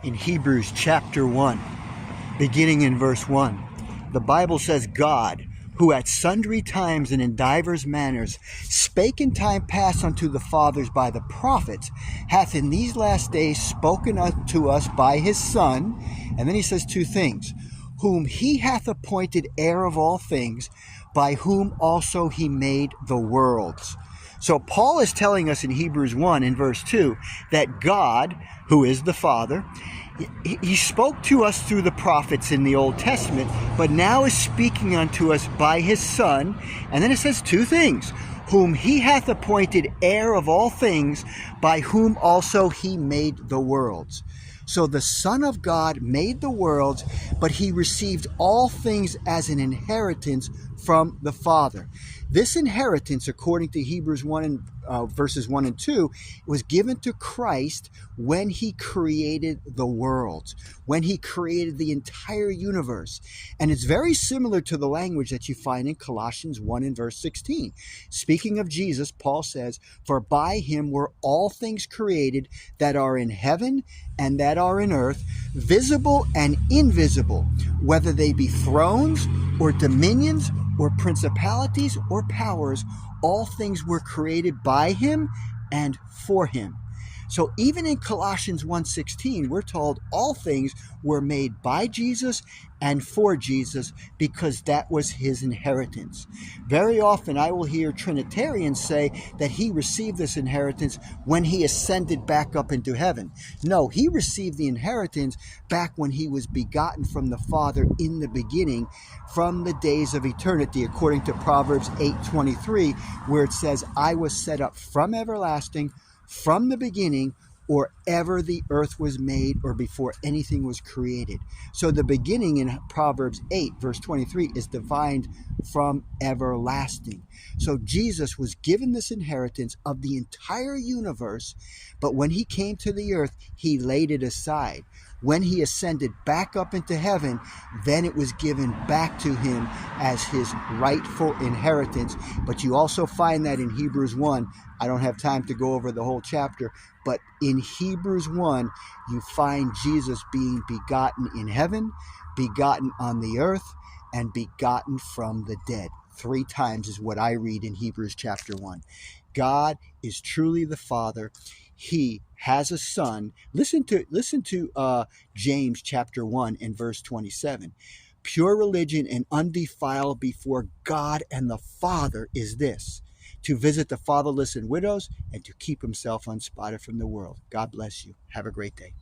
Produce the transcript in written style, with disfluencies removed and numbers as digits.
in Hebrews chapter 1, beginning in verse 1. The Bible says, God, who at sundry times and in divers manners spake in time past unto the fathers by the prophets, hath in these last days spoken unto us by his Son. And then he says two things: whom he hath appointed heir of all things, by whom also he made the worlds. So Paul is telling us in Hebrews 1 in verse 2 that God, who is the Father, he spoke to us through the prophets in the Old Testament, but now is speaking unto us by his Son. And then it says two things: whom he hath appointed heir of all things, by whom also he made the worlds. So the Son of God made the worlds, but he received all things as an inheritance from the Father. This inheritance, according to Hebrews 1 and verses 1 and 2, was given to Christ when he created the worlds, when he created the entire universe. And it's very similar to the language that you find in Colossians 1 and verse 16. Speaking of Jesus, Paul says, "For by him were all things created that are in heaven and that are in earth, visible and invisible, whether they be thrones or dominions or principalities or powers, all things were created by him and for him." So even in Colossians 1:16, we're told all things were made by Jesus and for Jesus, because that was his inheritance. Very often I will hear Trinitarians say that he received this inheritance when he ascended back up into heaven. No, he received the inheritance back when he was begotten from the Father in the beginning, from the days of eternity, according to Proverbs 8:23, where it says, "I was set up from everlasting, from the beginning, or ever the earth was made, or before anything was created." So the beginning in Proverbs 8 verse 23 is defined from everlasting. So Jesus was given this inheritance of the entire universe, but when he came to the earth, he laid it aside. When he ascended back up into heaven, then it was given back to him as his rightful inheritance. But you also find that in Hebrews 1. I don't have time to go over the whole chapter, but in Hebrews 1, you find Jesus being begotten in heaven, begotten on the earth, and begotten from the dead. 3 times is what I read in Hebrews chapter 1. God is truly the Father. He has a Son. Listen to James chapter 1 and verse 27. Pure religion and undefiled before God and the Father is this: to visit the fatherless and widows, and to keep himself unspotted from the world. God bless you. Have a great day.